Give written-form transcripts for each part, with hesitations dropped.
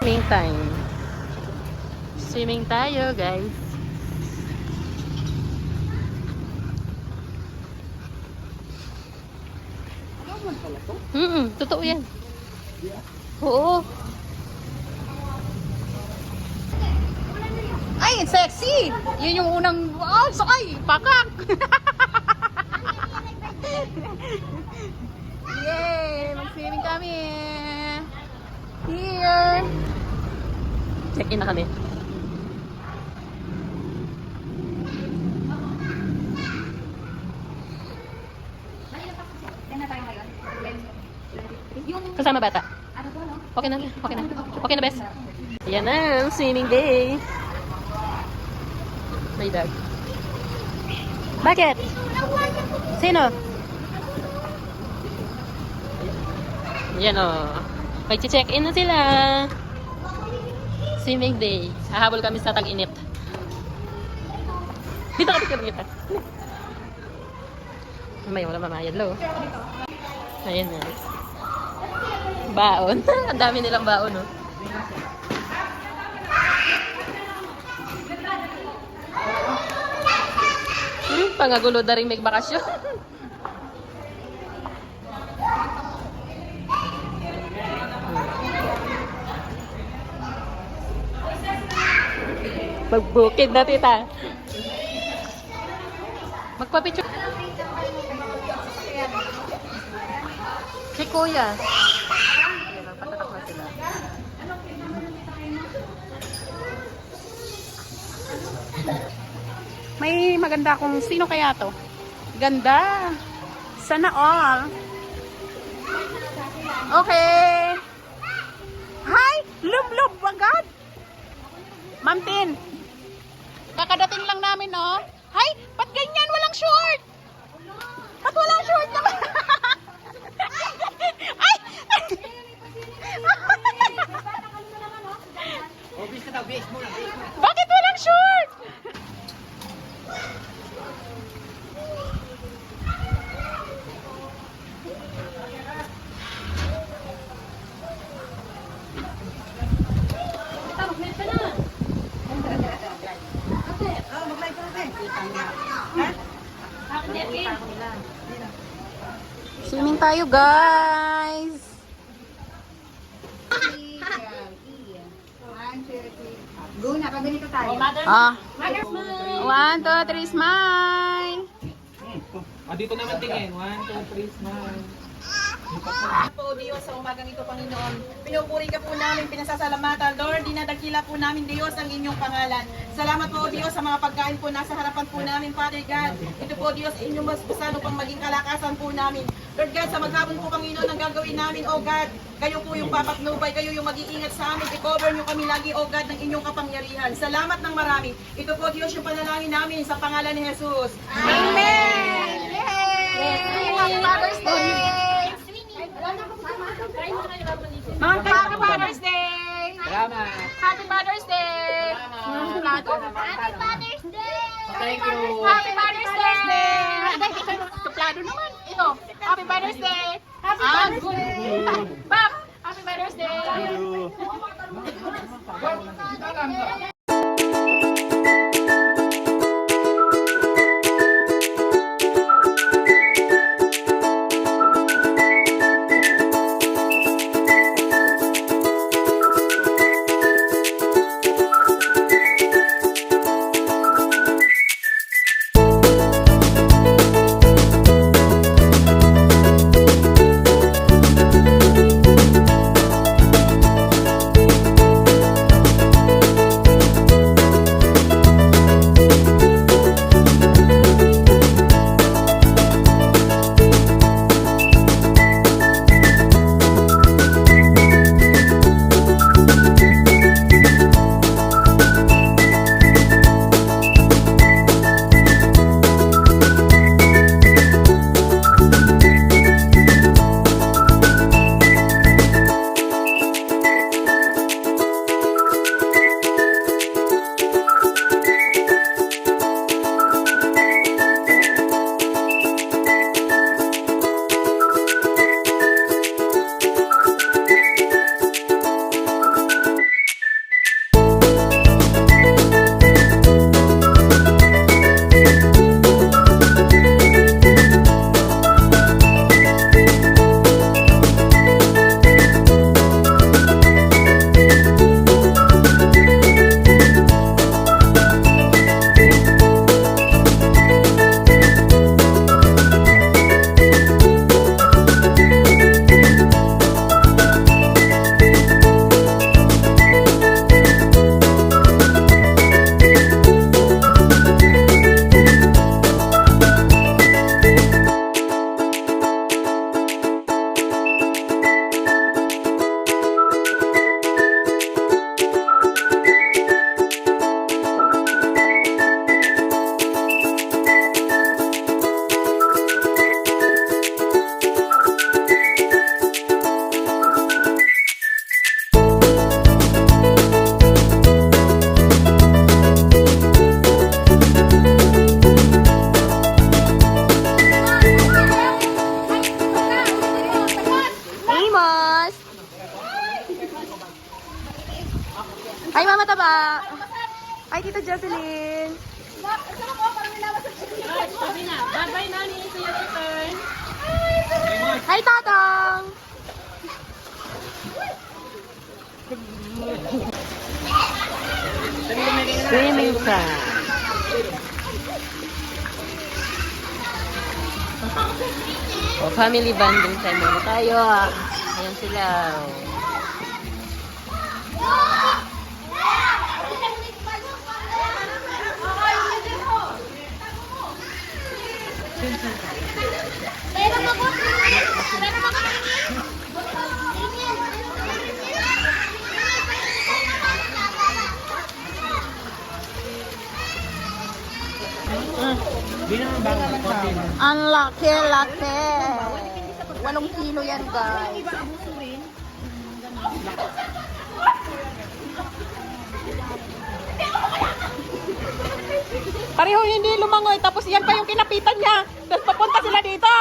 Swimming time. Swimming tayo, guys. Totoo yan. Oo. Ay, sexy! Yun yung unang, oh, sakay! Pakak! Yay! Mag-swimming kami! Here! Check-in na kami. Kasama bata. Okay na. Okay na. Okay na, best. Ayan na, swimming day. May dog. Bakit? Sino? Ayan o. Mag-check-in na sila. Swimming day. Hahabol kami sa tag-init. Dito ka dito. May wala mamayad lo. Ayan na. Baon. Ang dami nilang baon, no? Pangagulo na rin may bakasyon. Magbukid na, tita. Magpapicture. Si kuya. Patatak na sila. May maganda kung sino kaya to. Ganda. Sana all. Okay. Hi! Lub-lub agad. Ma'am Tin. Kakadating lang namin, no? Hi! Ba't ganyan? Walang short! Ba't walang short naman? Ay! Bakit walang short? Swimming tayo, guys. Go na, paganito tayo. Ah. 1, 2, 3, smile. Dito naman tingin. 1, 2, 3, smile. Po Diyos, sa umagang ito, Panginoon, pinupuri ka po namin, pinasasalamatan. Lord, dinadakila po namin, Diyos, ang inyong pangalan. Salamat po, Diyos, sa mga pagkain po nasa harapan po namin, Father God. Ito po, Diyos, inyong basbasan upang maging kalakasan po namin. Lord God, sa maghapon po, Panginoon, ang gagawin namin, O God, kayo po yung papaknubay, kayo yung mag-iingat sa amin. I-cover nyo kami lagi, O God, ng inyong kapangyarihan. Salamat ng marami. Ito po, Diyos, yung panalangin namin sa pangalan ni Jesus. Amen! Yay! Happy Father's Day! Happy Father's Day! Salamat. Happy Father's Day! Salamat. Happy Father's Day! Thank you. Happy Father's Day! Tuplado naman. Ito. Happy Father's Day! Happy Father's Day! Bam! Happy Father's Day! Hi, Mama Taba! Hi, Tita Jocelyn! Bye-bye, Nani. See you later. Hi, Tatang! Swimming time. O, family bonding time muna tayo. Ayan sila. Ang laki-laki. 8 kilo yan, guys. Pareho hindi lumangoy, tapos yan pa yung kinapitan niya. Tapos papunta sila dito.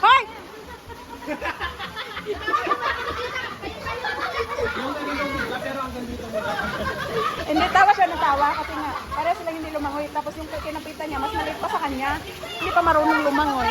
Hoy! Hindi tawa siya natawa kasi nga pareho sila hindi lumangoy. Tapos yung kinapitan niya, mas maliit pa sa kanya. Hindi pa marunong lumangoy.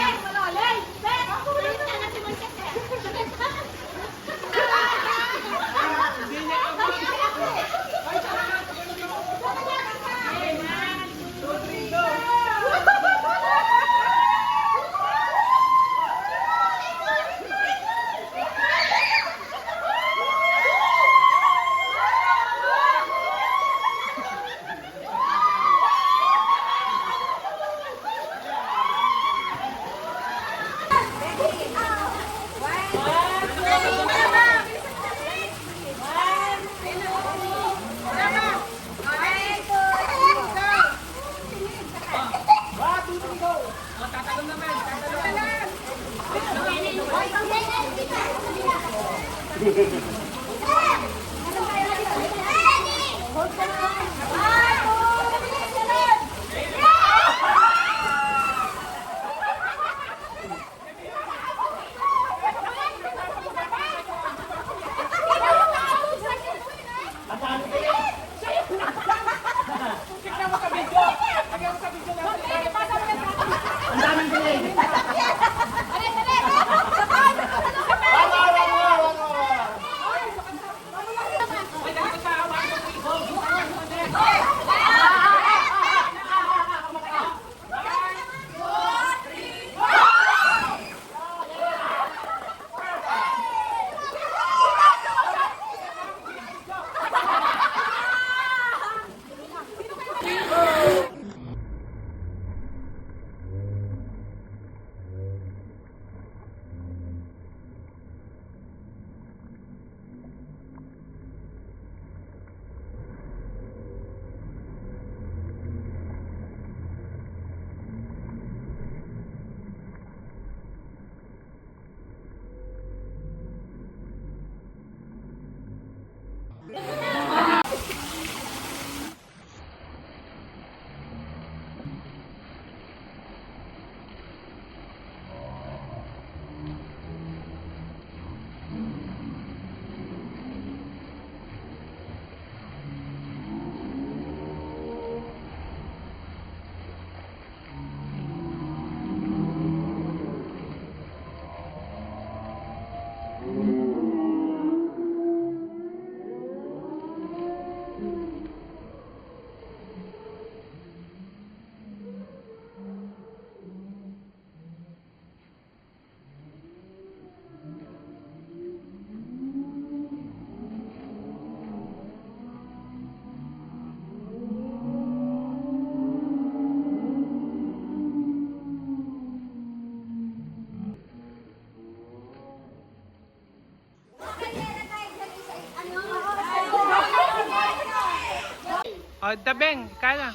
O, Dabeng, kaya.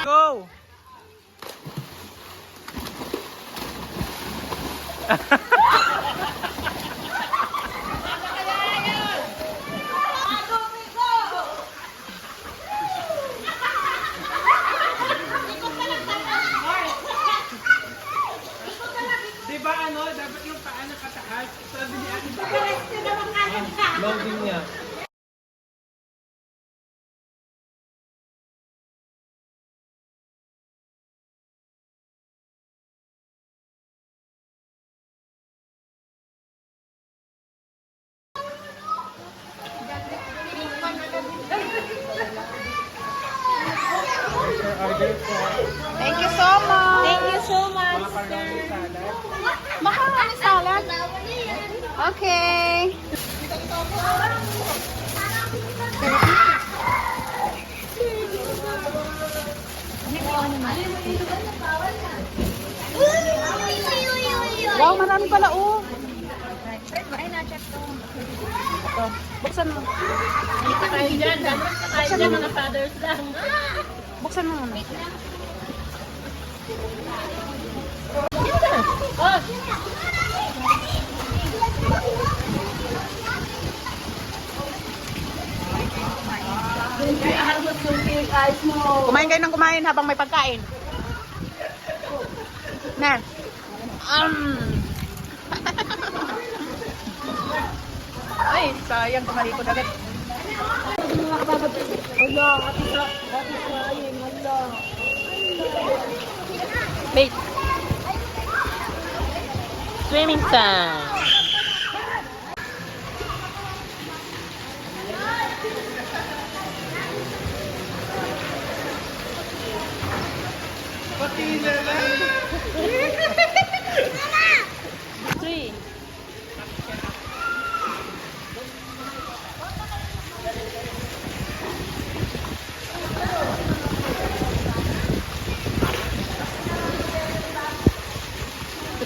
Go! Diba ano, dapat yung paan Loading niya. Order po. Thank you so much. Thank you so much. Macaroni salad. Macaroni salad. Okay. Wow, marami pala oh. Ito, buksan mo. Mga fathers lang. Buksan mo muna. Kumain kayo ng kumain habang may pagkain. Na. Ay, sayang kumalikod agad. Wait. Swimming time. Patila lang. Three.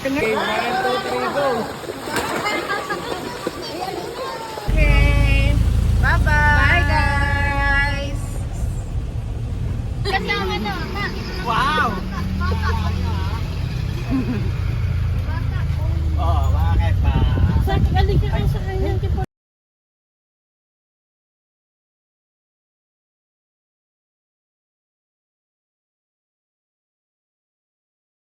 Okay, 1,